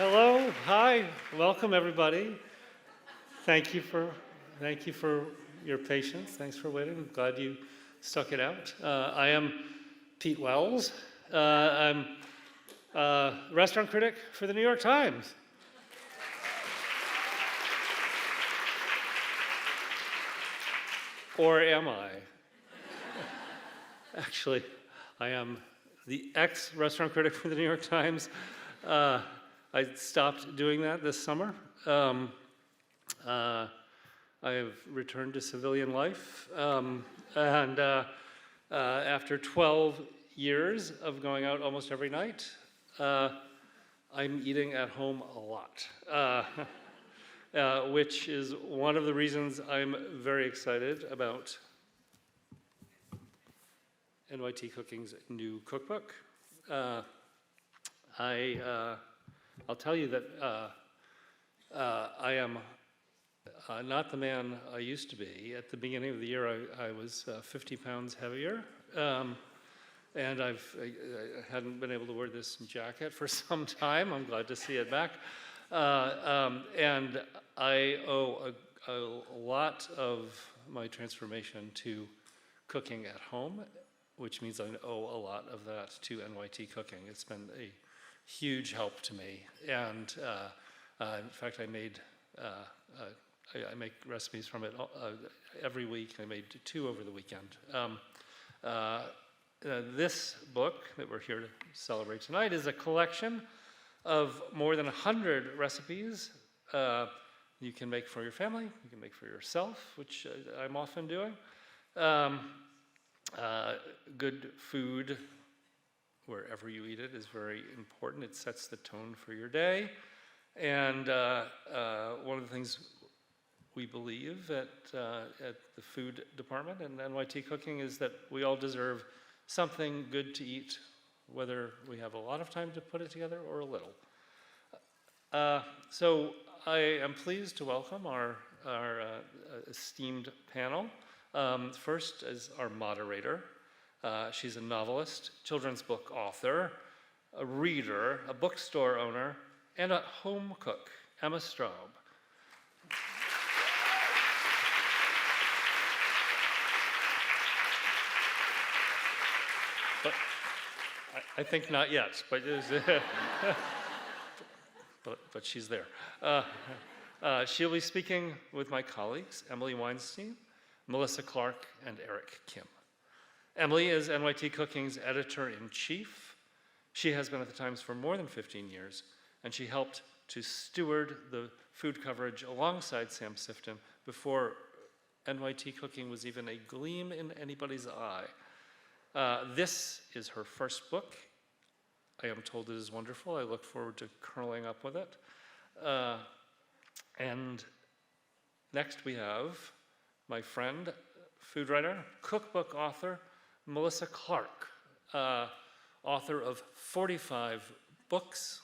Hello, hi, welcome everybody. Thank you for your patience. Thanks for waiting. I'm glad you stuck it out. I am Pete Wells. I'm a restaurant critic for the New York Times. Or am I? Actually, I am the ex-restaurant critic for the New York Times. I stopped doing that this summer. I have returned to civilian life, and after 12 years of going out almost every night, I'm eating at home a lot, which is one of the reasons I'm very excited about NYT Cooking's new cookbook. I'll tell you that I am not the man I used to be. At the beginning of the year, I was 50 pounds heavier, and I hadn't been able to wear this jacket for some time. I'm glad to see it back. And I owe a lot of my transformation to cooking at home, which means I owe a lot of that to NYT Cooking. It's been a huge help to me, and in fact, I make recipes from it every week. I made 2 over the weekend. This book that we're here to celebrate tonight is a collection of more than 100 recipes you can make for your family, you can make for yourself, which I'm often doing. Good food, wherever you eat it, is very important. It sets the tone for your day. And one of the things we believe at the food department and NYT Cooking is that we all deserve something good to eat, whether we have a lot of time to put it together or a little. So I am pleased to welcome our esteemed panel. First is our moderator. She's a novelist, children's book author, a reader, a bookstore owner, and a home cook, Emma Straub. But I think not yet, but but she's there. She'll be speaking with my colleagues, Emily Weinstein, Melissa Clark, and Eric Kim. Emily is NYT Cooking's editor-in-chief. She has been at the Times for more than 15 years, and she helped to steward the food coverage alongside Sam Sifton before NYT Cooking was even a gleam in anybody's eye. This is her first book. I am told it is wonderful. I look forward to curling up with it. And next we have my friend, food writer, cookbook author, Melissa Clark, author of 45 books,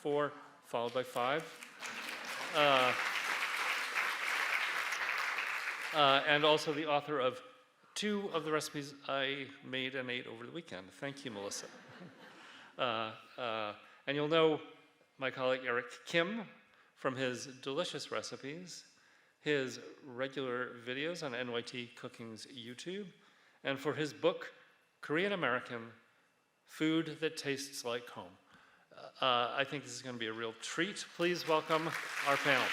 4 followed by 5. And also the author of 2 of the recipes I made and ate over the weekend. Thank you, Melissa. And you'll know my colleague Eric Kim from his delicious recipes, his regular videos on NYT Cooking's YouTube, and for his book, Korean American, Food That Tastes Like Home. I think this is going to be a real treat. Please welcome our panel.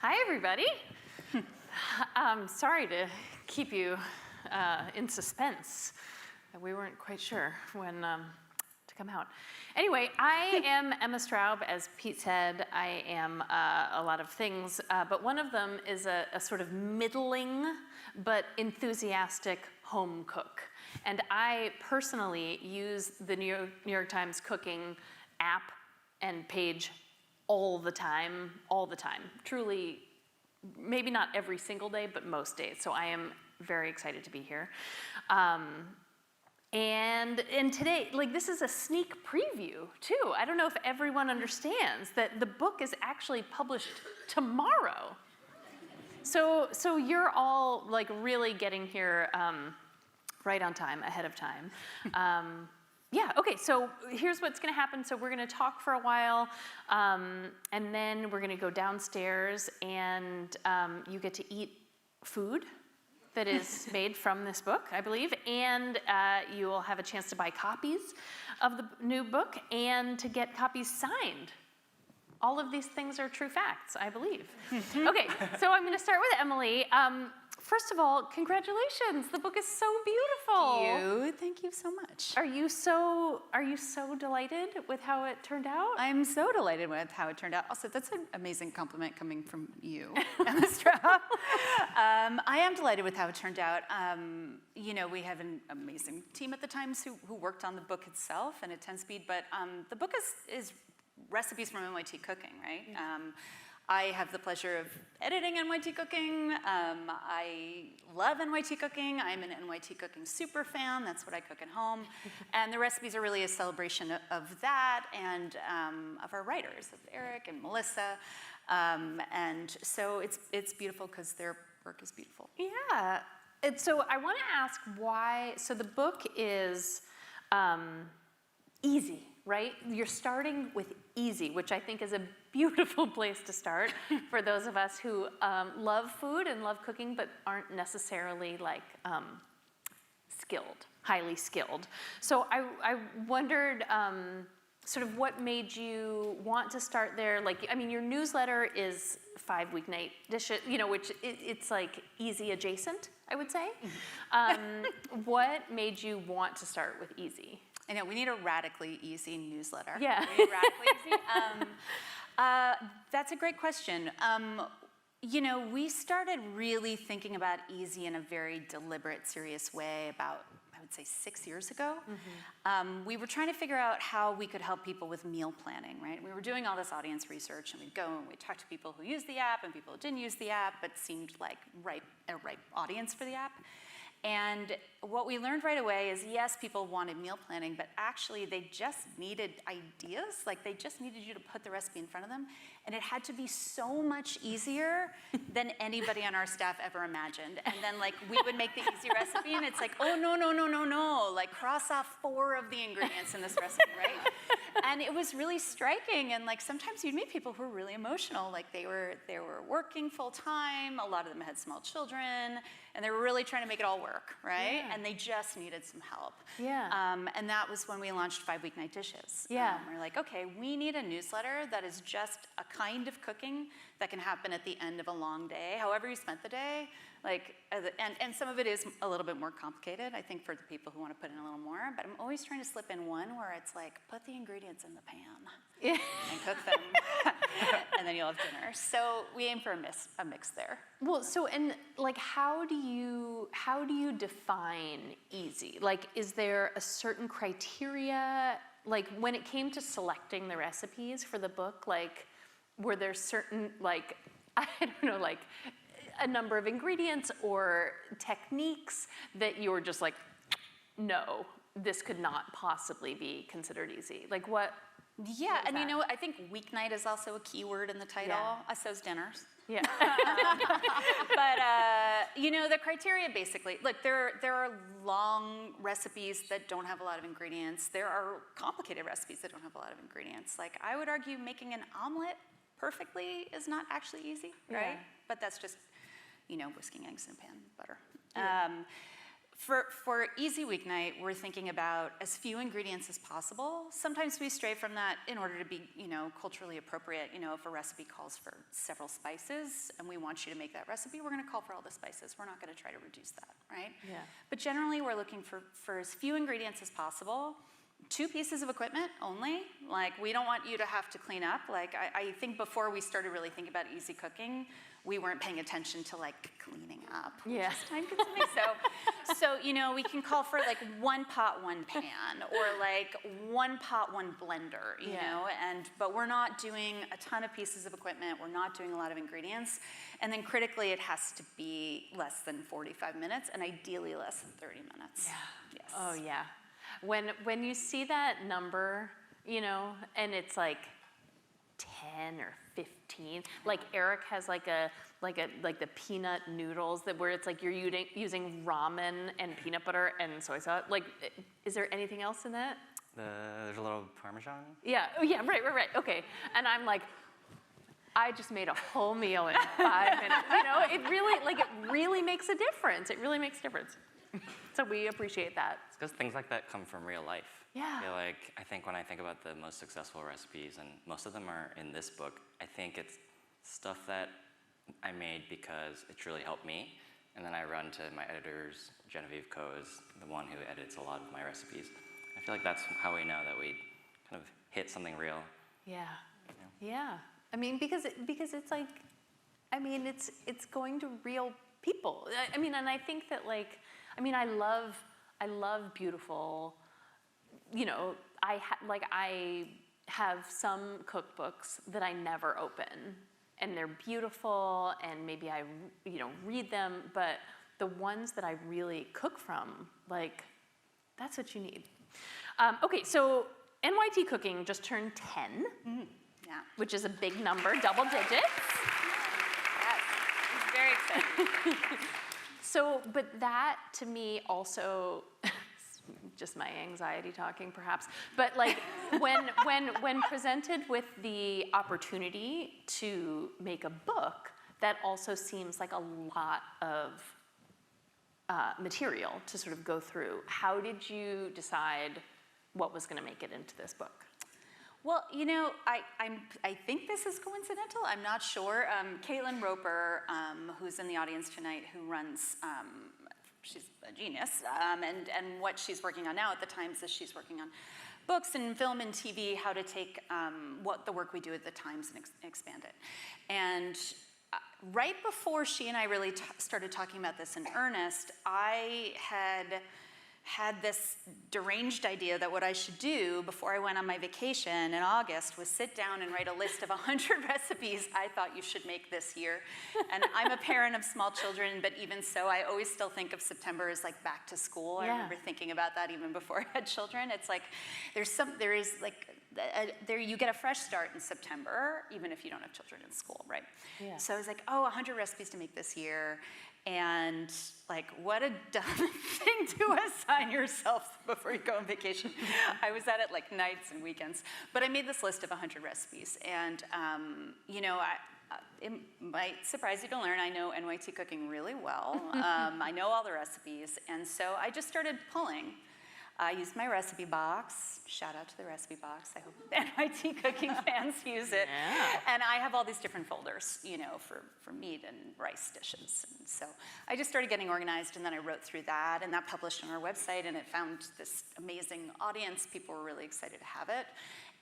Hi, everybody. I'm sorry to keep you in suspense. We weren't quite sure when to come out. Anyway, I am Emma Straub, as Pete said. I am a lot of things, but one of them is a sort of middling but enthusiastic home cook. And I personally use the New York Times Cooking app and page all the time. Truly, maybe not every single day, but most days. So I am very excited to be here. And today, like, this is a sneak preview too. I don't know if everyone understands that the book is actually published tomorrow. So you're all like really getting here right on time, ahead of time. Yeah, okay, so here's what's gonna happen. So we're gonna talk for a while, and then we're gonna go downstairs, and you get to eat food that is made from this book, I believe, and you will have a chance to buy copies of the new book and to get copies signed. All of these things are true facts, I believe. Okay, so I'm gonna start with Emily. First of all, congratulations, the book is so beautiful. Thank you so much. Are you so delighted with how it turned out? I'm so delighted with how it turned out. Also, that's an amazing compliment coming from you, Emma. I am delighted with how it turned out. You know, we have an amazing team at the Times who worked on the book itself and at 10 speed, but the book is recipes from NYT Cooking, right? I have the pleasure of editing NYT Cooking. I love NYT Cooking. I'm an NYT Cooking super fan. That's what I cook at home. And the recipes are really a celebration of that and of our writers, of Eric and Melissa. And so it's beautiful because their work is beautiful. Yeah. And so I want to ask why. So the book is easy, right? You're starting with easy, which I think is a beautiful place to start for those of us who love food and love cooking, but aren't necessarily like skilled, highly skilled. So I wondered sort of what made you want to start there. Like, I mean, your newsletter is 5 weeknight dishes, you know, which it's like easy adjacent, I would say. What made you want to start with easy? I know, we need a radically easy newsletter. Yeah. We need radically easy. That's a great question. You know, we started really thinking about easy in a very deliberate, serious way about, I would say, 6 years ago. We were trying to figure out how we could help people with meal planning, right? We were doing all this audience research, and we'd go and we'd talk to people who used the app and people who didn't use the app, but seemed like a ripe audience for the app. And what we learned right away is, yes, people wanted meal planning, but actually they just needed ideas. Like, they just needed you to put the recipe in front of them. And it had to be so much easier than anybody on our staff ever imagined. And then, like, we would make the easy recipe, and it's like, oh, no. Like, cross off 4 of the ingredients in this recipe, right? And it was really striking. And, like, sometimes you'd meet people who were really emotional. Like, they were working full time. A lot of them had small children. And they were really trying to make it all work, right? Yeah. And they just needed some help. Yeah. And that was when we launched 5 Weeknight Dishes. Yeah. We're like, okay, we need a newsletter that is just a kind of cooking that can happen at the end of a long day, however you spent the day. Like, and some of it is a little bit more complicated, I think, for the people who want to put in a little more. But I'm always trying to slip in one where it's like, put the ingredients in the pan and cook them, and then you'll have dinner. So we aim for a mix there. Well, so, and like, how do you define easy? Like, is there a certain criteria? Like, when it came to selecting the recipes for the book, like, were there certain, like, I don't know, like, a number of ingredients or techniques that you were just like, no, this could not possibly be considered easy? Like, what? Yeah, and you know, I think weeknight is also a key word in the title. Yeah. So's dinners. Yeah. But you know, the criteria basically, look, there are long recipes that don't have a lot of ingredients. There are complicated recipes that don't have a lot of ingredients. Like, I would argue making an omelet perfectly is not actually easy, right? Yeah. But that's just, you know, whisking eggs in a pan with butter. Yeah. For easy weeknight, we're thinking about as few ingredients as possible. Sometimes we stray from that in order to be, you know, culturally appropriate. You know, if a recipe calls for several spices and we want you to make that recipe, we're going to call for all the spices. We're not going to try to reduce that, right? Yeah. But generally, we're looking for as few ingredients as possible. 2 pieces of equipment only. Like, we don't want you to have to clean up. Like, I think before we started really thinking about easy cooking, we weren't paying attention to like cleaning up, which Yeah. is time consuming. So you know, we can call for like 1 pot, 1 pan, or like 1 pot, 1 blender, you know, but we're not doing a ton of pieces of equipment. We're not doing a lot of ingredients. And then critically, it has to be less than 45 minutes and ideally less than 30 minutes. Yeah. Yes. Oh yeah. When you see that number, you know, and it's like 10 or 15, like Eric has like the peanut noodles where it's like you're using ramen and peanut butter and soy sauce. Like, is there anything else in that? There's a little Parmesan. Yeah. Oh yeah. Right. Okay. And I'm like, I just made a whole meal in 5 minutes. You know, it really makes a difference. It really makes a difference. So we appreciate that. It's because things like that come from real life. Yeah. I think when I think about the most successful recipes, and most of them are in this book, I think it's stuff that I made because it's really helped me. And then I run to my editors. Genevieve Coe is the one who edits a lot of my recipes. I feel like that's how we know that we kind of hit something real. Yeah. Yeah. I mean, because it's like, I mean, it's going to real people. I mean, and I think that like, I mean, I love beautiful, you know, I have some cookbooks that I never open, and they're beautiful, and maybe I, you know, read them, but the ones that I really cook from, like, that's what you need. Okay, so NYT Cooking just turned 10, Yeah. which is a big number, double digits. Yes. It's very exciting. So, but that to me also, just my anxiety talking perhaps, but like when presented with the opportunity to make a book, that also seems like a lot of material to sort of go through. How did you decide what was going to make it into this book? Well, you know, I think this is coincidental. I'm not sure. Caitlin Roper, who's in the audience tonight, who runs, she's a genius, and what she's working on now at the Times is she's working on books and film and TV, how to take what the work we do at the Times and expand it. And right before she and I really started talking about this in earnest, I had this deranged idea that what I should do before I went on my vacation in August was sit down and write a list of 100 recipes I thought you should make this year. And I'm a parent of small children, but even so, I always still think of September as like back to school. Yeah. I remember thinking about that even before I had children. It's like, you get a fresh start in September, even if you don't have children in school, right? Yeah. So I was like, 100 recipes to make this year. And like, what a dumb thing to assign yourself before you go on vacation. I was at it like nights and weekends. But I made this list of 100 recipes. And, you know, it might surprise you to learn I know NYT Cooking really well. I know all the recipes. And so I just started pulling. I used my recipe box. Shout out to the recipe box. I hope NYT Cooking fans use it. Yeah. And I have all these different folders, you know, for meat and rice dishes. And so I just started getting organized, and then I wrote through that, and that published on our website, and it found this amazing audience. People were really excited to have it.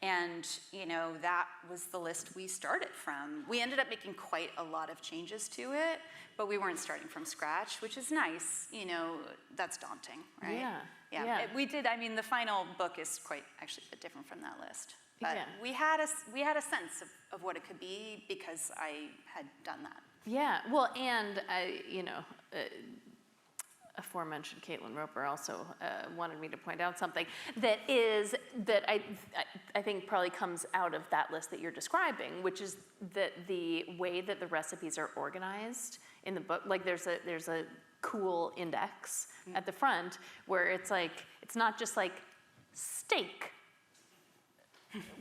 And, you know, that was the list we started from. We ended up making quite a lot of changes to it, but we weren't starting from scratch, which is nice. You know, that's daunting, right? Yeah. Yeah. We did, I mean, the final book is quite actually a bit different from that list. But Yeah. we had a sense of what it could be because I had done that. Yeah, well, and you know, aforementioned Caitlin Roper also wanted me to point out something that I think probably comes out of that list that you're describing, which is that the way that the recipes are organized in the book, like there's a cool index at the front where it's like, it's not just like steak,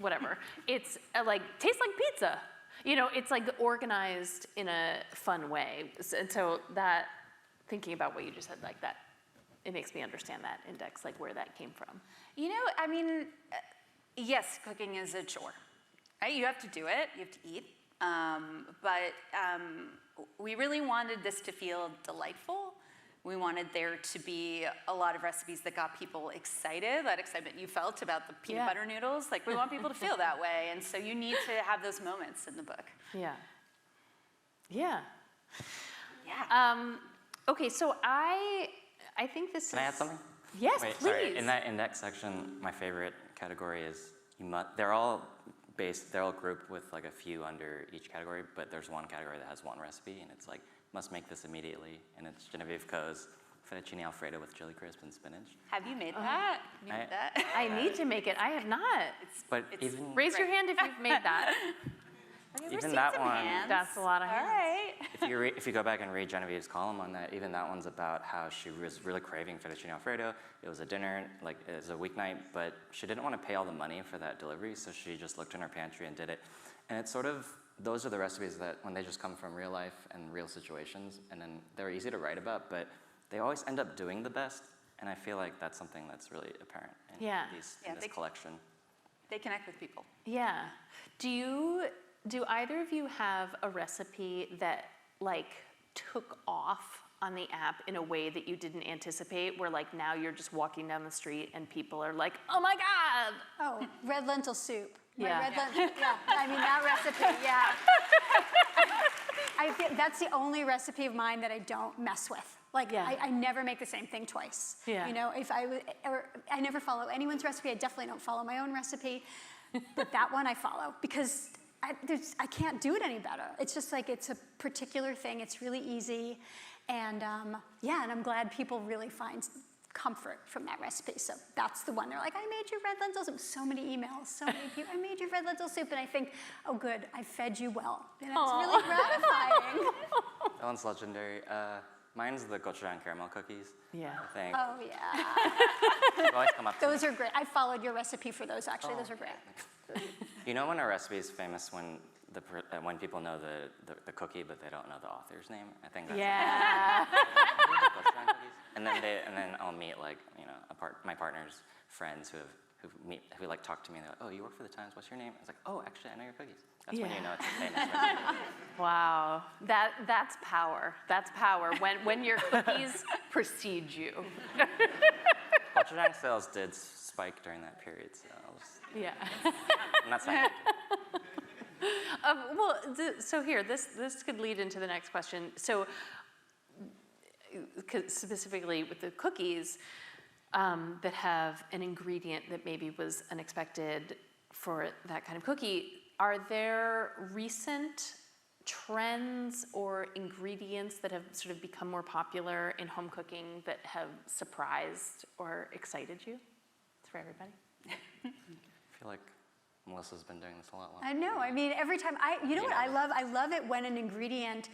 whatever. It's like, tastes like pizza. You know, it's like organized in a fun way. And so that, thinking about what you just said like that, it makes me understand that index, like where that came from. You know, I mean, yes, cooking is a chore, right? You have to do it, you have to eat. But we really wanted this to feel delightful. We wanted there to be a lot of recipes that got people excited, that excitement you felt about the peanut butter noodles. Like, we want people to feel that way, and so you need to have those moments in the book. Yeah. Yeah. Yeah. Okay, so I think this is. Can I add something? Yes, Wait, please. sorry. In that index section, my favorite category is they're all grouped with like a few under each category, but there's one category that has one recipe, and it's like, must make this immediately, and it's Genevieve Co's fettuccine alfredo with chili crisp and spinach. Have you made that? You made that? I need to make it. I have not. But It's even Raise your hand if you've made that. even that one, That's a lot of All hands. right. if you go back and read Genevieve's column on that, even that one's about how she was really craving fettuccine alfredo. It was a dinner, like it was a weeknight, but she didn't want to pay all the money for that delivery, so she just looked in her pantry and did it. And it's sort of, those are the recipes that when they just come from real life and real situations, and then they're easy to write about, but they always end up doing the best. And I feel like that's something that's really apparent in, Yeah. in this collection. They connect with people. Yeah. Do either of you have a recipe that like took off on the app in a way that you didn't anticipate, where like now you're just walking down the street and people are like, oh my God. Oh, red lentil soup. My Yeah. yeah, I mean, that recipe, yeah. I think that's the only recipe of mine that I don't mess with. Like, Yeah. I never make the same thing twice. Yeah. You know, I never follow anyone's recipe. I definitely don't follow my own recipe. But that one I follow because I can't do it any better. It's just like, it's a particular thing. It's really easy. And yeah, and I'm glad people really find comfort from that recipe. So that's the one. They're like, I made you red lentil soup. So many emails, so many people, I made you red lentil soup. And I think, oh good, I fed you well. And it's really gratifying. That one's legendary. Mine's the gochujang caramel cookies. Yeah. I think. Oh yeah, They always come up to those me. are great. I followed your recipe for those actually. Those are great. You know when a recipe is famous when when people know the cookie but they don't know the author's name? I think that's Yeah. gochujang cookies. And then I'll meet like, you know, my partner's friends who like talk to me and they're like, oh, you work for the Times, what's your name? I was like, oh, actually I know your cookies. That's when you know it's a famous recipe. Wow. That's power. That's power. When your cookies precede you. Gochujang sales did spike during that period, so Yeah. I'm not saying Well, so here, this could lead into the next question. So, specifically with the cookies that have an ingredient that maybe was unexpected for that kind of cookie, are there recent trends or ingredients that have sort of become more popular in home cooking that have surprised or excited you? It's for everybody. I feel like Melissa's been doing this a lot longer. I know. I mean, every time you know what I love? I love it when an ingredient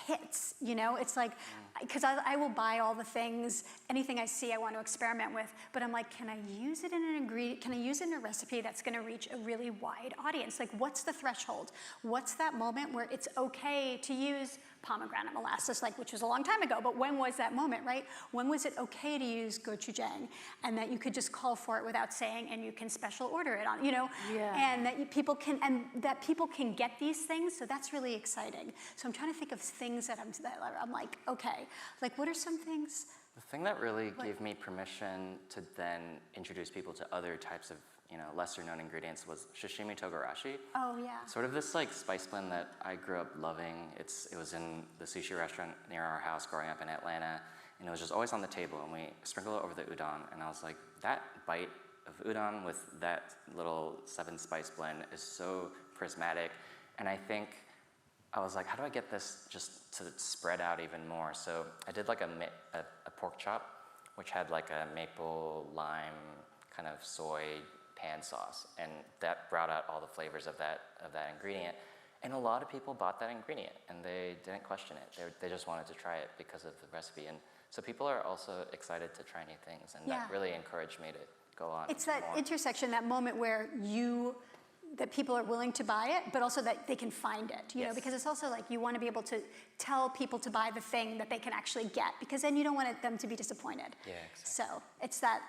hits, you know? It's like, because I will buy all the things, anything I see I want to experiment with, but I'm like, can I use it in an ingredient? Can I use it in a recipe that's going to reach a really wide audience? Like, what's the threshold? What's that moment where it's okay to use pomegranate molasses, like, which was a long time ago, but when was that moment, right? When was it okay to use gochujang, and that you could just call for it without saying, and you can special order it on, you know? Yeah. And that people can get these things, so that's really exciting. So I'm trying to think of things that I'm like, okay, like what are some things? The thing that really gave me permission to then introduce people to other types of, you know, lesser known ingredients was sashimi togarashi. Oh yeah. Sort of this like spice blend that I grew up loving. It was in the sushi restaurant near our house growing up in Atlanta, and it was just always on the table, and we sprinkled it over the udon, and I was like, that bite of udon with that little 7 spice blend is so prismatic, and I think I was like, how do I get this just to spread out even more? So I did like a pork chop, which had like a maple lime kind of soy pan sauce, and that brought out all the flavors of that ingredient. And a lot of people bought that ingredient, and they didn't question it. They just wanted to try it because of the recipe. And so people are also excited to try new things, and that really encouraged me to go on. It's that more. intersection, that moment where that people are willing to buy it, but also that they can find it, you know, because it's also like you want to be able to tell people to buy the thing that they can actually get, because then you don't want them to be disappointed. Yeah, exactly. So it's that,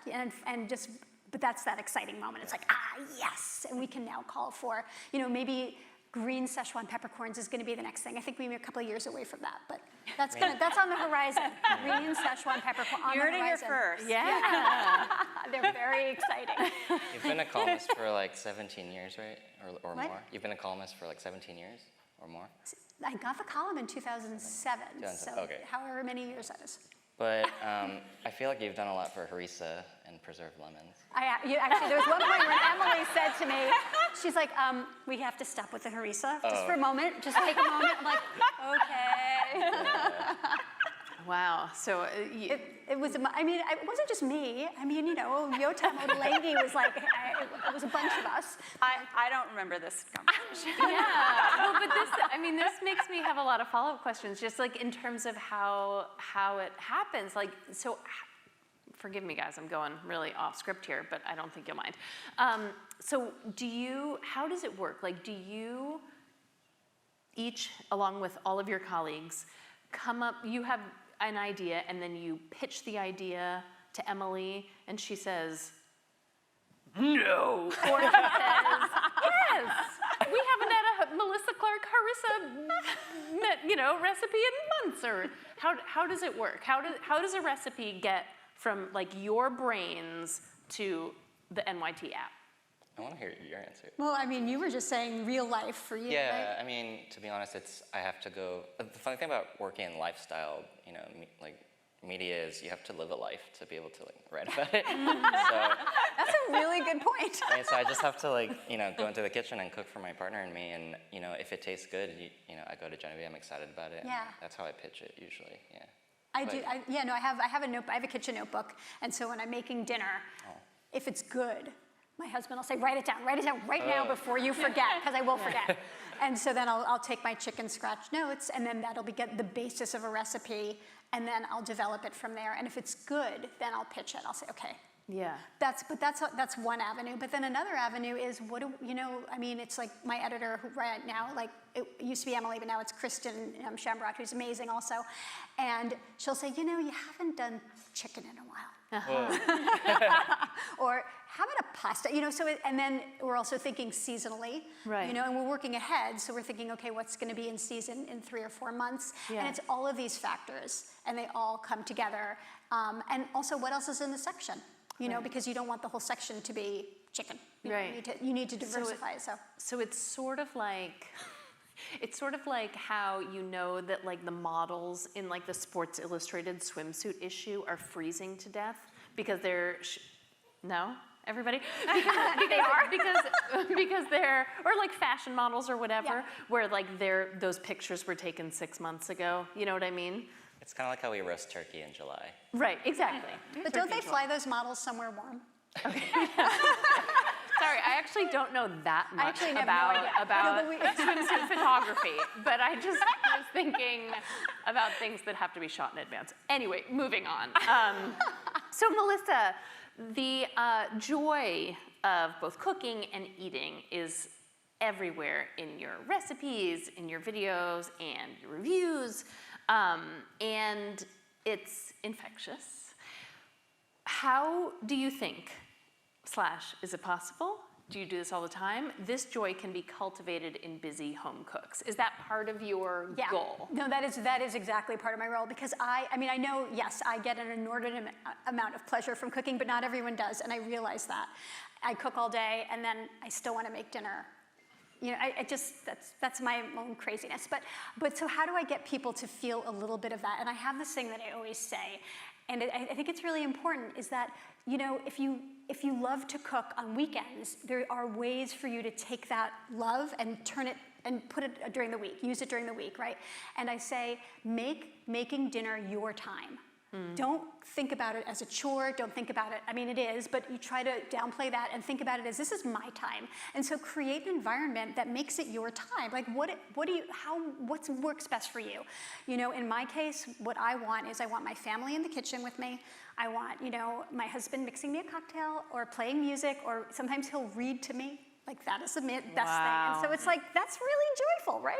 but that's that exciting moment. It's like, yes, and we can now call for, you know, maybe green Szechuan peppercorns is going to be the next thing. I think we're a couple of years away from that, but that's on the horizon. Green Szechuan peppercorn on the horizon. You heard it here first. Yeah. They're very exciting. You've been a columnist for like 17 years, right? Or What? more? You've been a columnist for like 17 years or more? I got the column in 2007, so okay. however many years that is. But I feel like you've done a lot for harissa and preserved lemons. Actually, there was one point when Emily said to me, she's like, we have to stop with the harissa just for a moment. Just take a moment. I'm like, okay. Wow. So It was, I mean, it wasn't just me. I mean, you know, Yotam Ottolenghi was like, it was a bunch of us. I don't remember this conversation. yeah. Well, but this makes me have a lot of follow-up questions, just like in terms of how it happens. Like, so, forgive me, guys, I'm going really off script here, but I don't think you'll mind. So, how does it work? Like, do you each, along with all of your colleagues, come up? You have an idea, and then you pitch the idea to Emily, and she says, no. Or she says, yes, we haven't had a Melissa Clark harissa, recipe in months. Or how does it work? How does a recipe get from like your brains to the NYT app? I want to hear your answer. Well, I mean, you were just saying real life for you, Yeah, right? I mean, to be honest, I have to go. The funny thing about working in lifestyle, media is you have to live a life to be able to write about it. So That's a really good point. so I just have to go into the kitchen and cook for my partner and me, and if it tastes good, I go to Genevieve. I'm excited about it. And Yeah. that's how I pitch it usually. Yeah. I do. I have a note. I have a kitchen notebook, and so when I'm making dinner, if it's good, my husband will say, write it down right now before you forget, because I will forget. And so then I'll take my chicken scratch notes, and then that'll be the basis of a recipe, and then I'll develop it from there. And if it's good, then I'll pitch it. I'll say, okay. Yeah. That's one avenue. But then another avenue is it's like my editor who right now, like it used to be Emily, but now it's Kristen Shambrock, who's amazing also. And she'll say, you haven't done chicken in a while. Or how about a pasta? And then we're also thinking seasonally, right. And we're working ahead. So we're thinking, okay, what's going to be in season in 3 or 4 months? Yeah. And it's all of these factors, and they all come together. And also, what else is in the section? Because you don't want the whole section to be chicken. Right. You need to diversify. So it's sort of like, how that like the models in like the Sports Illustrated swimsuit issue are freezing to death because they're, no? Everybody? Because they're, or like fashion models or whatever, where like those pictures were taken 6 months ago. You know what I mean? It's kind of like how we roast turkey in July. Right, exactly. But don't they fly those models somewhere warm? Okay. Sorry, I actually don't know that much actually have about no idea. swimsuit photography, but I just was thinking about things that have to be shot in advance. Anyway, moving on. So Melissa, the joy of both cooking and eating is everywhere in your recipes, in your videos, and your reviews, and it's infectious. How do you think, / is it possible? Do you do this all the time? This joy can be cultivated in busy home cooks. Is that part of your goal? No, that is exactly part of my role, because I know, yes, I get an inordinate amount of pleasure from cooking, but not everyone does, and I realize that. I cook all day, and then I still want to make dinner. That's my own craziness. But so how do I get people to feel a little bit of that? And I have this thing that I always say, and I think it's really important, is that, if you love to cook on weekends, there are ways for you to take that love and turn it and put it during the week, use it during the week, right? And I say, make making dinner your time. Don't think about it as a chore. Don't think about it, it is, but you try to downplay that and think about it as, this is my time. And so create an environment that makes it your time. Like what works best for you? In my case, what I want is I want my family in the kitchen with me. I want, my husband mixing me a cocktail or playing music, or sometimes he'll read to me. Like that is the best thing. And so it's like, that's really joyful, right?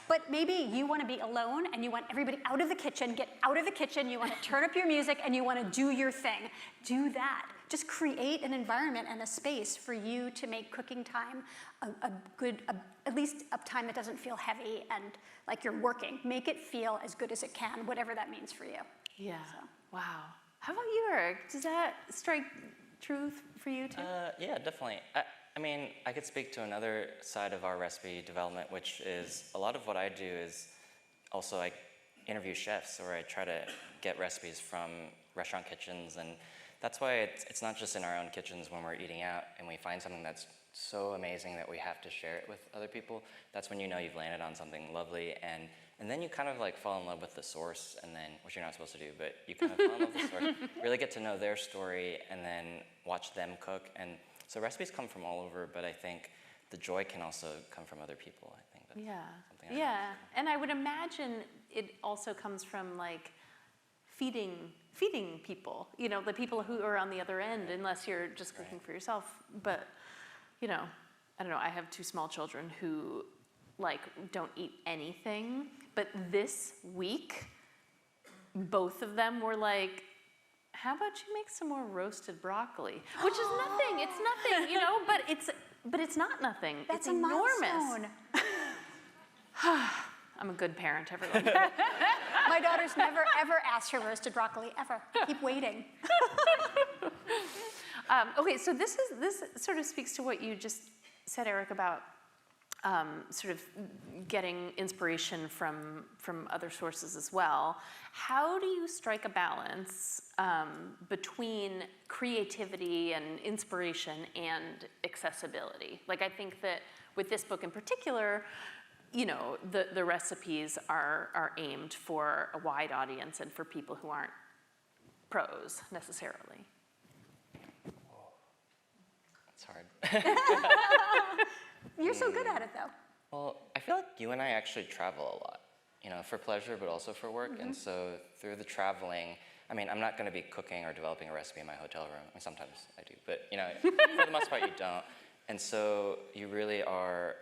But maybe you want to be alone and you want everybody out of the kitchen, get out of the kitchen, you want to turn up your music and you want to do your thing. Do that. Just create an environment and a space for you to make cooking time at least a time that doesn't feel heavy and like you're working. Make it feel as good as it can, whatever that means for you. Yeah. Wow. How about you, Eric? Does that strike truth for you too? Yeah, definitely. I mean, I could speak to another side of our recipe development, which is a lot of what I do is also I interview chefs, or I try to get recipes from restaurant kitchens, and that's why it's not just in our own kitchens when we're eating out and we find something that's so amazing that we have to share it with other people. That's when you know you've landed on something lovely, and then you kind of like fall in love with the source, and then, which you're not supposed to do, but you kind of fall in love with the source, really get to know their story, and then watch them cook. And so recipes come from all over, but I think the joy can also come from other people. I think that's something I Yeah, and I would imagine it also comes from like feeding people, you know, the people who are on the other end, unless you're just cooking for yourself. But, you know, I don't know, I have 2 small children who like don't eat anything, but this week, both of them were like, how about you make some more roasted broccoli? Which is nothing, it's nothing, you know, but it's not nothing. That's it's a enormous. milestone. I'm a okay, good everyone. My daughter's never, ever asked for roasted broccoli, ever. Keep waiting. Okay, so this sort of speaks to what you just said, Eric, about sort of getting inspiration from other sources as well. How do you strike a balance between creativity and inspiration and accessibility? Like, I think that with this book in particular, you know, the recipes are aimed for a wide audience and for people who aren't pros necessarily. It's hard. You're so good at it, though. Well, I feel like you and I actually travel a lot, you know, for pleasure, but also for work. And so through the traveling, I mean, I'm not going to be cooking or developing a recipe in my hotel room. I mean, sometimes I do, but, you know, for the most part, you don't. And so you really are,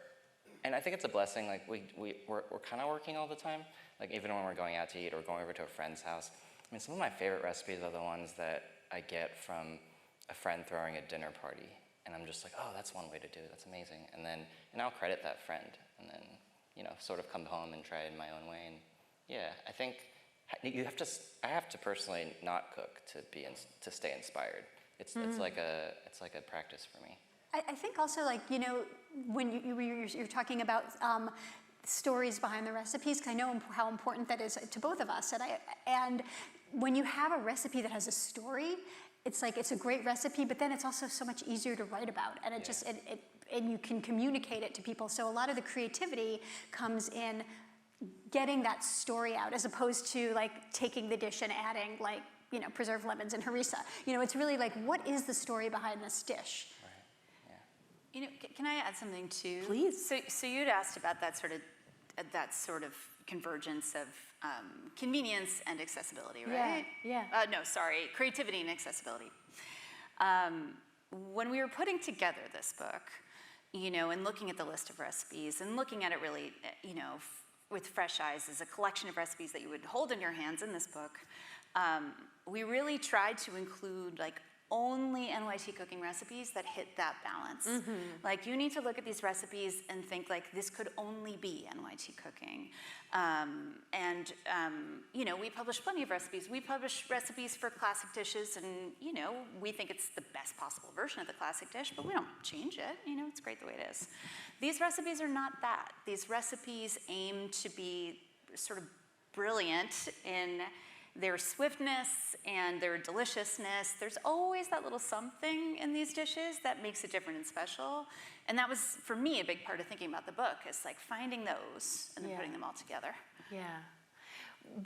and I think it's a blessing. Like, we're kind of working all the time. Like, even when we're going out to eat or going over to a friend's house. I mean, some of my favorite recipes are the ones that I get from a friend throwing a dinner party. And I'm just like, oh, that's one way to do it. That's amazing. And I'll credit that friend, and then, you know, sort of come home and try it in my own way. And yeah, I think I have to personally not cook to stay inspired. It's like a practice for me. I think also, like, you know, when you're talking about stories behind the recipes, because I know how important that is to both of us. And when you have a recipe that has a story, it's like, it's a great recipe, but then it's also so much easier to write about, and and you can communicate it to people. So a lot of the creativity comes in getting that story out, as opposed to like taking the dish and adding, like, you know, preserved lemons and harissa. You know, it's really like, what is the story behind this dish? Right. Yeah. You know, can I add something too? Please. So you'd asked about that sort of convergence of convenience and accessibility, right? Yeah. No, sorry, creativity and accessibility. When we were putting together this book, you know, and looking at the list of recipes and looking at it really, you know, with fresh eyes as a collection of recipes that you would hold in your hands in this book, we really tried to include like only NYT cooking recipes that hit that balance. Like, you need to look at these recipes and think like, this could only be NYT cooking. You know, we publish plenty of recipes. We publish recipes for classic dishes, and, you know, we think it's the best possible version of the classic dish, but we don't change it. You know, it's great the way it is. These recipes are not that. These recipes aim to be sort of brilliant in their swiftness and their deliciousness. There's always that little something in these dishes that makes it different and special. And that was, for me, a big part of thinking about the book, is like finding those and then putting them all together. Yeah.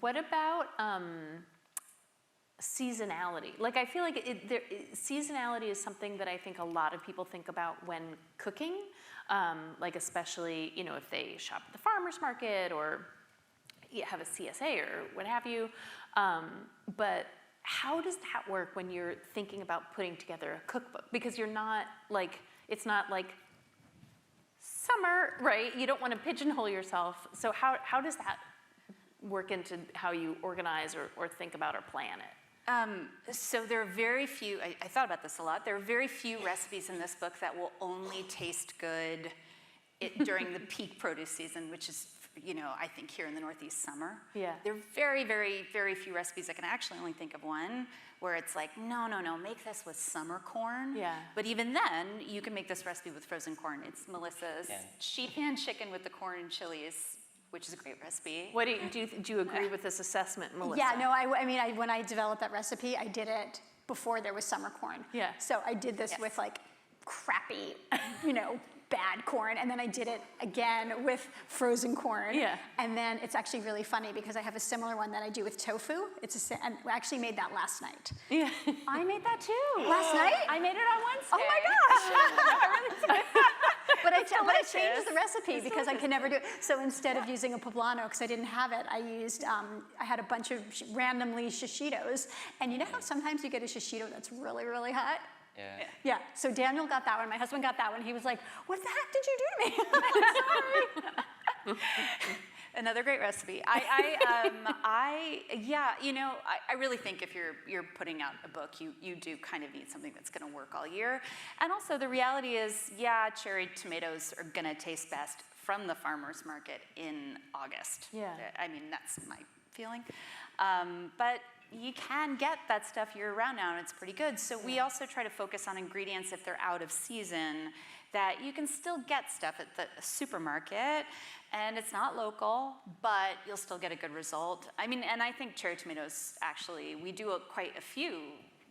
What about seasonality? Like, I feel like seasonality is something that I think a lot of people think about when cooking, like especially, you know, if they shop at the farmer's market or have a CSA or what have you. But how does that work when you're thinking about putting together a cookbook? Because you're not like, it's not like summer, right? You don't want to pigeonhole yourself. So how does that work into how you organize or think about or plan it? So there are very few, I thought about this a lot, there are very few recipes in this book that will only taste good during the peak produce season, which is, I think here in the Northeast, summer. Yeah. There are very, very, very few recipes. I can actually only think of one where it's like, no, make this with summer corn. Yeah. But even then, you can make this recipe with frozen corn. It's Melissa's sheet pan chicken with the corn and chilies, which is a great recipe. What do you agree with this assessment, Melissa? Yeah, no, I mean, when I developed that recipe, I did it before there was summer corn. Yeah. So I did this with like crappy, bad corn, and then I did it again with frozen corn. Yeah. And then it's actually really funny because I have a similar one that I do with tofu. And I actually made that last night. Yeah. I made that too. Last night? I made it on Wednesday. Oh my gosh! But I changed delicious. the recipe because I can never do it. So instead of using a poblano, because I didn't have it, I used, I had a bunch of randomly shishitos. And you know how sometimes you get a shishito that's really, really hot? Yeah. Yeah, so Daniel got that one, my husband got that one. He was like, what the heck did you do to me? I'm sorry. Another great recipe. I really think if you're putting out a book, you do kind of need something that's going to work all year. And also the reality is, cherry tomatoes are going to taste best from the farmer's market in August. Yeah. I mean, that's my feeling. But you can get that stuff year-round now, and it's pretty good. So we also try to focus on ingredients if they're out of season, that you can still get stuff at the supermarket, and it's not local, but you'll still get a good result. I mean, and I think cherry tomatoes, actually, we do quite a few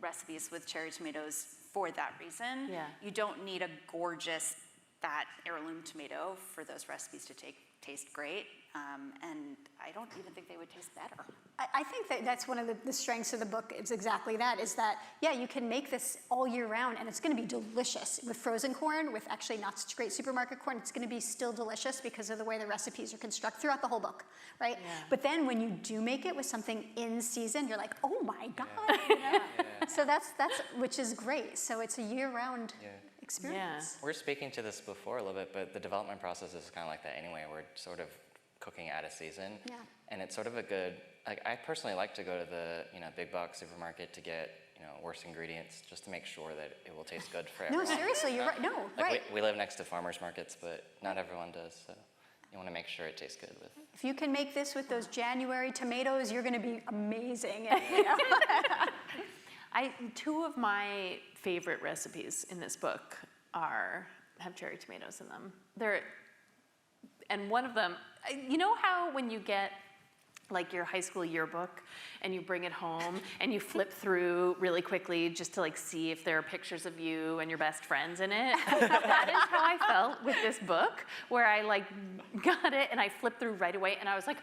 recipes with cherry tomatoes for that reason. Yeah. You don't need a gorgeous, fat heirloom tomato for those recipes to taste great, and I don't even think they would taste better. I think that's one of the strengths of the book. It's exactly that, is that, you can make this all year round and it's going to be delicious. With frozen corn, with actually not such great supermarket corn, it's going to be still delicious because of the way the recipes are constructed throughout the whole book, right? Yeah. But then when you do make it with something in season, you're like, oh my God. So that's which is great. So it's a year-round experience. We're speaking to this before a little bit, but the development process is kind of like that anyway. We're sort of cooking out of season. Yeah. And it's sort of a good, I personally like to go to the, big box supermarket to get, worse ingredients just to make sure that it will taste good for No, everyone. seriously, you're right. No, right. We live next to farmers markets, but not everyone does, so you want to make sure it tastes good with. If you can make this with those January tomatoes, you're going to be amazing. Two of my favorite recipes in this book have cherry tomatoes in them. And one of them, you know how when you get like your high school yearbook and you bring it home and you flip through really quickly just to like see if there are pictures of you and your best friends in it? That is how I felt with this book, where I like got it and I flipped through right away and I was like,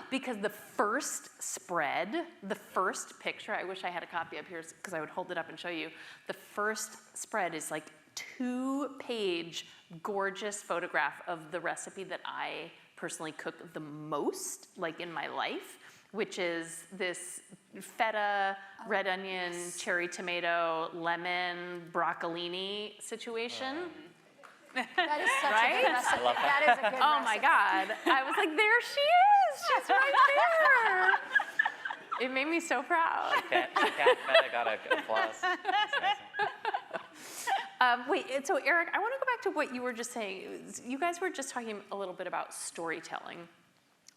because the first spread, the first picture, I wish I had a copy up here because I would hold it up and show you. The first spread is like 2-page gorgeous photograph of the recipe that I personally cook the most, like in my life, which is this feta, red onion, cherry tomato, lemon, broccolini situation. That is such Right? a good recipe. I love that. That is a good Oh my recipe. God. I was like, there she is. She's right there. It made me so proud. Cat feta got an applause. That's amazing. So Eric, I want to go back to what you were just saying. You guys were just talking a little bit about storytelling.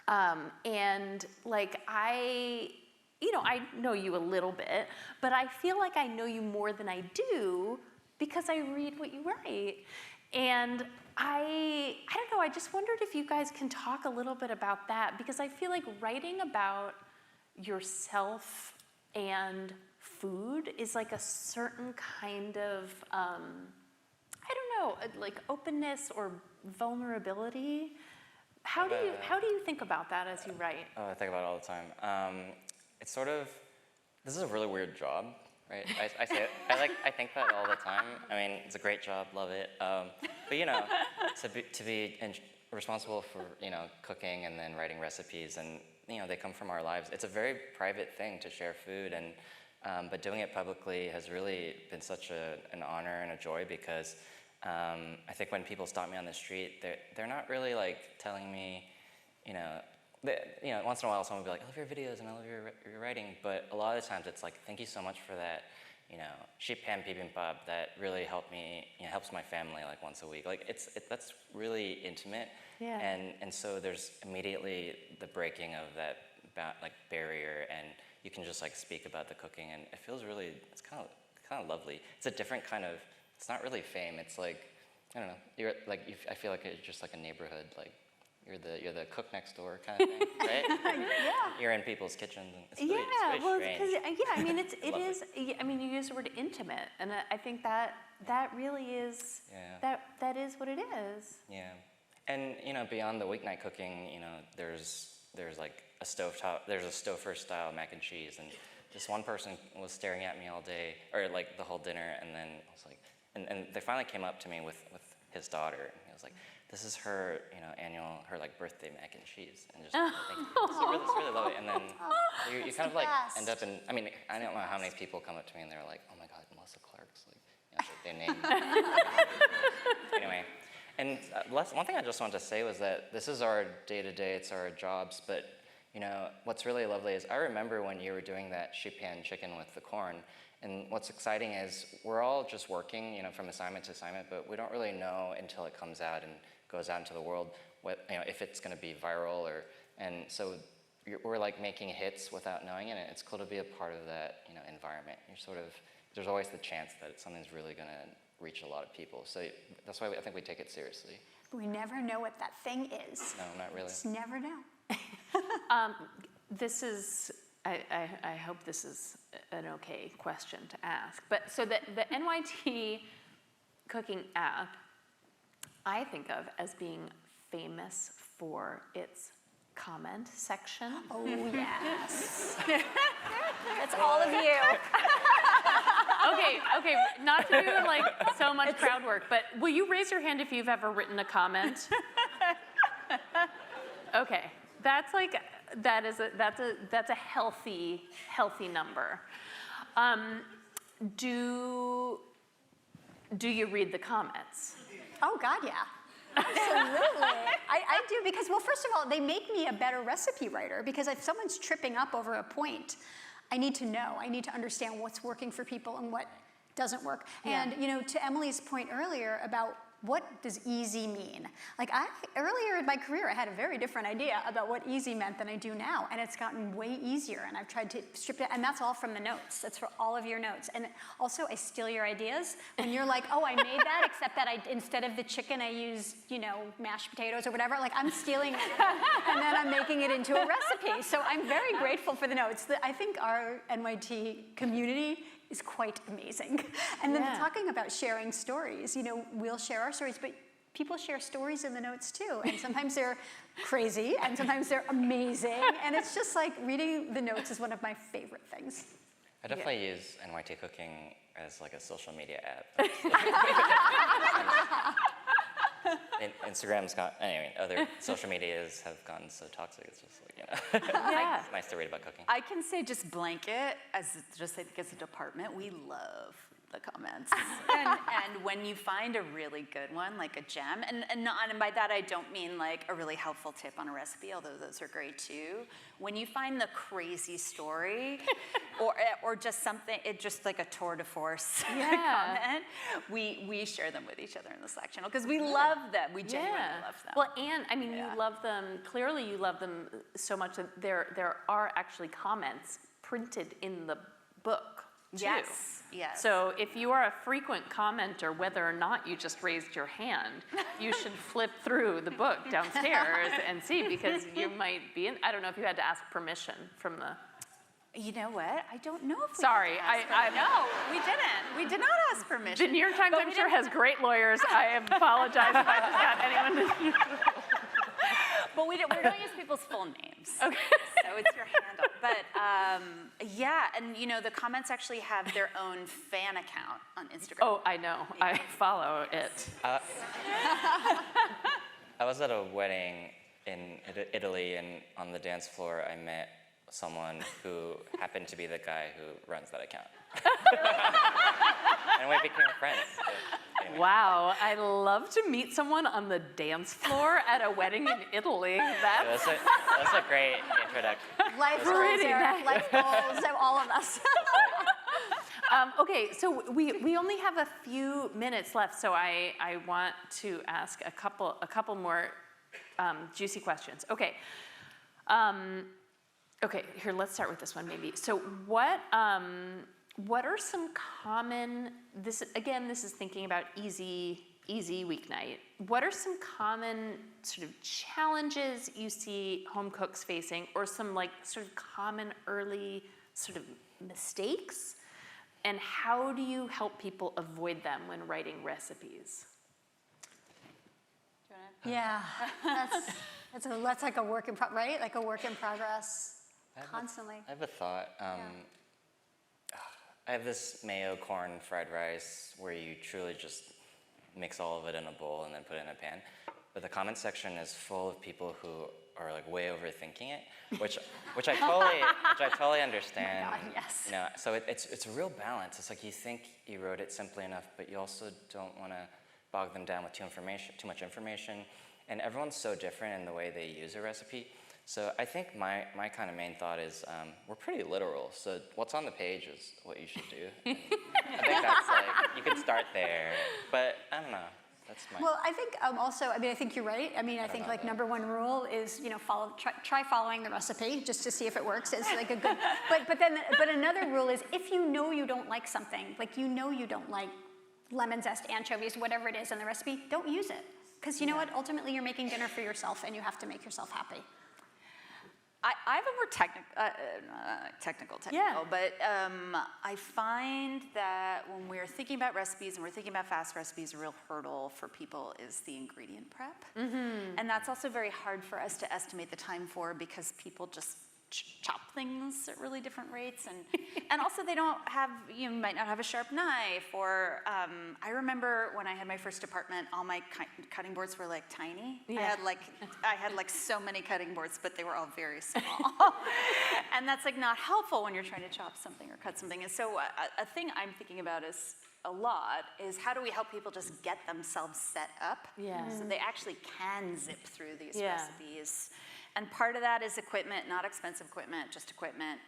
And like I know you a little bit, but I feel like I know you more than I do because I read what you write. And I don't know, I just wondered if you guys can talk a little bit about that, because I feel like writing about yourself and food is like a certain kind of, I don't know, like openness or vulnerability. How do you think about that as you write? Oh, I think about it all the time. It's sort of, this is a really weird job, right? I say it, I think that all the time. I mean, it's a great job, love it. But to be responsible for cooking and then writing recipes, and they come from our lives. It's a very private thing to share food, and but doing it publicly has really been such an honor and a joy, because I think when people stop me on the street, they're not really like telling me, once in a while someone will be like, I love your videos and I love your writing, but a lot of the times it's like, thank you so much for that, sheep pan bibimbap that really helped me, helps my family like once a week. Like that's really intimate. Yeah. And so there's immediately the breaking of that barrier, and you can just like speak about the cooking, and it feels really, it's kind of lovely. It's a different kind of, it's not really fame. It's like, I don't know, you're like, I feel like it's just like a neighborhood, like you're the cook next door kind of thing, right? Yeah. You're in people's kitchens, and it's Yeah, really well, strange. because I mean, it Lovely. is. I mean, you use the word intimate, and I think that really is. Yeah. That is what it is. Yeah, and beyond the weeknight cooking, there's like a stouffer style mac and cheese, and just one person was staring at me all day, or like the whole dinner, and then I was like, and they finally came up to me with his daughter, and he was like, this is her, her like birthday mac and cheese, and just it's really lovely. And then you kind of like best. end up in, I mean, I don't know how many people come up to me and they're like, oh my God, Melissa Clark's like, they name. Anyway, and one thing I just wanted to say was that this is our day-to-day, it's our jobs, but what's really lovely is I remember when you were doing that sheep pan chicken with the corn, and what's exciting is we're all just working, from assignment to assignment, but we don't really know until it comes out and goes out into the world, if it's going to be viral, and so we're like making hits without knowing it, and it's cool to be a part of that, environment. There's always the chance that something's really going to reach a lot of people, so that's why I think we take it seriously. We never know what that thing is. No, not really. Just never know. This is. I hope this is an okay question to ask. But so the NYT cooking app, I think of as being famous for its comment section. Oh, yes. That's all of you. Okay, not to do like so much crowd work, but will you raise your hand if you've ever written a comment? Okay, that's a healthy number. Do you read the comments? Oh, God, yeah. Absolutely. I do, because, well, first of all, they make me a better recipe writer, because if someone's tripping up over a point, I need to know. I need to understand what's working for people and what doesn't work. Yeah. And, to Emily's point earlier about what does easy mean? Like earlier in my career, I had a very different idea about what easy meant than I do now, and it's gotten way easier, and I've tried to strip it, and that's all from the notes. That's for all of your notes. And also, I steal your ideas. When you're like, oh, I made that, except that instead of the chicken, I use, mashed potatoes or whatever, like I'm stealing it, and then I'm making it into a recipe. So I'm very grateful for the notes. I think our NYT community is quite amazing. And then Yeah. talking about sharing stories, we'll share our stories, but people share stories in the notes too. And sometimes they're crazy, and sometimes they're amazing. And it's just like reading the notes is one of my favorite things. I definitely use NYT Cooking as like a social media app. Instagram's got, anyway, other social medias have gotten so toxic, it's just like, Yeah. it's nice to read about cooking. I can say just blanket, I think as a department, we love the comments. and when you find a really good one, like a gem, and by that I don't mean like a really helpful tip on a recipe, although those are great too. When you find the crazy story, or just something, it's just like a tour de force comment, we share them with each other in the Slack channel, because we love them. We genuinely love them. Well, and I mean, you love them. Clearly, you love them so much that there are actually comments printed in the book too. Yes. So if you are a frequent commenter, whether or not you just raised your hand, you should flip through the book downstairs and see, because you might be in. I don't know if you had to ask permission from the. You know what? I don't know if we Sorry, had to ask no, we didn't. We did not ask permission. The New York Times, I'm sure, has great lawyers. I apologize if I just got anyone to. But we don't use people's full names. Okay. So it's your handle. But yeah, and the comments actually have their own fan account on Instagram. Oh, I know. I follow it. I was at a wedding in Italy, and on the dance floor I met someone who happened to be the guy who runs that account. And we became friends. So, anyway. Wow, I love to meet someone on the dance floor at a wedding in Italy. That's a great introduction. Life goals, Pretty Eric. nice. Life goals of all of us. Okay, so we only have a few minutes left, so I want to ask a couple more juicy questions. Okay. Okay, here, let's start with this one maybe. So what are some common, this is thinking about easy weeknight. What are some common sort of challenges you see home cooks facing, or some like sort of common early sort of mistakes? And how do you help people avoid them when writing recipes? Yeah, that's like a work in right? Like a work in progress, constantly. I have a thought. I have this mayo corn fried rice where you truly just mix all of it in a bowl and then put it in a pan. But the comment section is full of people who are like way overthinking it, which I totally understand. Oh my God, yes. You know, so it's a real balance. It's like you think you wrote it simply enough, but you also don't want to bog them down with too much information. And everyone's so different in the way they use a recipe. So I think my kind of main thought is we're pretty literal. So what's on the page is what you should do. And I think that's like, you can start there. But I don't know. That's my. Well, I think also, I mean, I think you're right. I mean, I think like number one rule is, you know, try following the recipe just to see if it works. It's like a good, but another rule is if you know you don't like something, like you know you don't like lemon zest, anchovies, whatever it is in the recipe, don't use it. Because you know what, ultimately you're making dinner for yourself and you have to make yourself happy. I have a more technical, but I find that when we're thinking about recipes and we're thinking about fast recipes, a real hurdle for people is the ingredient prep. Mm-hmm. And that's also very hard for us to estimate the time for because people just chop things at really different rates, and also they don't have, you might not have a sharp knife, or I remember when I had my first apartment, all my cutting boards were like tiny. Yeah. I had like so many cutting boards, but they were all very small. And that's like not helpful when you're trying to chop something or cut something. And so a thing I'm thinking about is a lot is how do we help people just get themselves set up so they actually can zip through these recipes. And part of that is equipment, not expensive equipment, just equipment.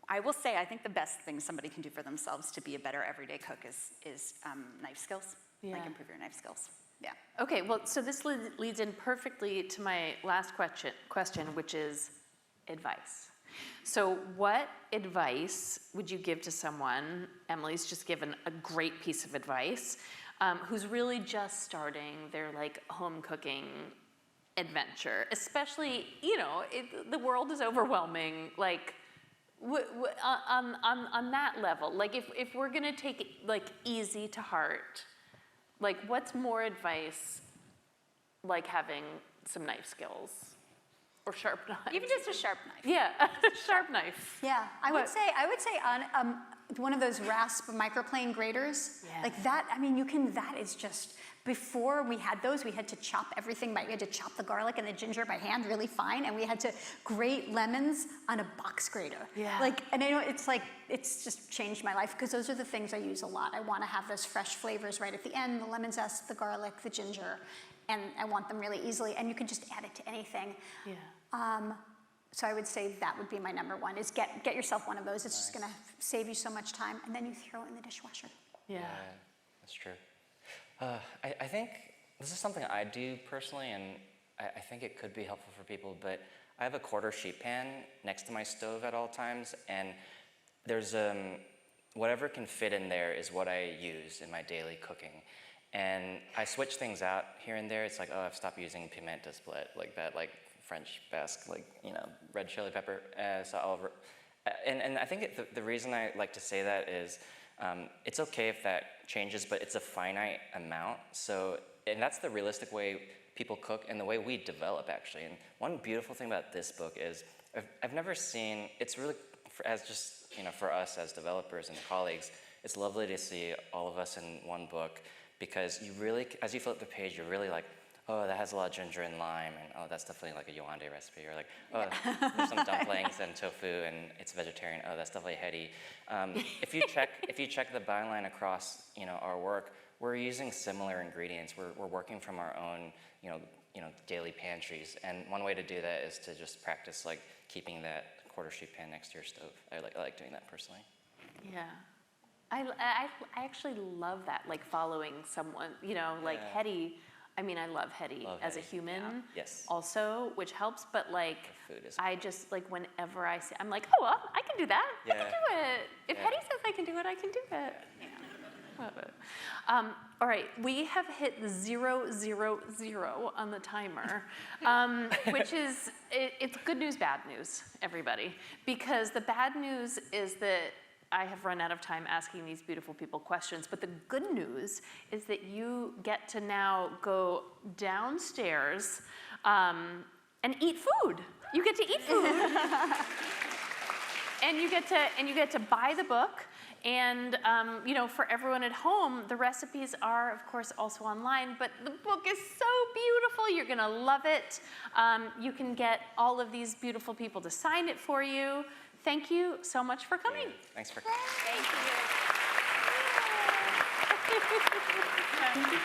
I will say, I think the best thing somebody can do for themselves to be a better everyday cook is knife skills. Like improve your knife skills. Yeah. Okay, well, so this leads in perfectly to my last question, which is advice. So what advice would you give to someone, Emily's just given a great piece of advice, who's really just starting their like home cooking adventure, especially, you know, the world is overwhelming, like on that level, like if we're gonna take it like easy to heart, like what's more advice, like having some knife skills or sharp knife? Even just a sharp knife. Yeah, sharp knife. Yeah, I would say on one of those rasp microplane graters, like that, I mean, that is just, before we had those, we had to chop everything we had to chop the garlic and the ginger by hand really fine, and we had to grate lemons on a box grater. Yeah. Like, and I know it's just changed my life, because those are the things I use a lot. I want to have those fresh flavors right at the end, the lemon zest, the garlic, the ginger, and I want them really easily, and you can just add it to anything. Yeah. So I would say that would be my number one, is get yourself one of those. It's just gonna save you so much time, and then you throw it in the dishwasher. Yeah. That's true. I think this is something I do personally, and I think it could be helpful for people, but I have a quarter sheet pan next to my stove at all times, and there's whatever can fit in there is what I use in my daily cooking. And I switch things out here and there. It's like, oh, I've stopped using pimento split, like that, like French Basque, like, you know, red chili pepper. And I think the reason I like to say that is it's okay if that changes, but it's a finite amount. So, and that's the realistic way people cook and the way we develop, actually. And one beautiful thing about this book is I've never seen, it's really, as just, you know, for us as developers and colleagues, it's lovely to see all of us in one book, because you really, as you flip the page, you're really like, oh, that has a lot of ginger and lime, and oh, that's definitely like a Yolande recipe, or like, oh, there's some dumplings and tofu, and it's vegetarian. Oh, that's definitely heady. If you check the byline across, you know, our work, we're using similar ingredients. We're working from our own, you know, daily pantries. And one way to do that is to just practice like keeping that quarter sheet pan next to your stove. I like doing that personally. Yeah. I actually love that, like following someone, like Yeah. Hetty. I mean, I love Hetty Love as a Hetty, human Yes. also, which helps, but like, The food is I just, like, whenever I see, I'm like, oh, well, I can do that. I can Yeah. do it. If Yeah. Hetty says I can do it, I can do it. Love it. All right, we have hit 0, 0, 0 on the timer, which is, it's good news, bad news, everybody. Because the bad news is that I have run out of time asking these beautiful people questions, but the good news is that you get to now go downstairs and eat food. You get to eat food. And you get to buy the book. And for everyone at home, the recipes are, of course, also online. But the book is so beautiful; you're gonna love it. You can get all of these beautiful people to sign it for you. Thank you so much for coming. Thanks for coming. Thank you.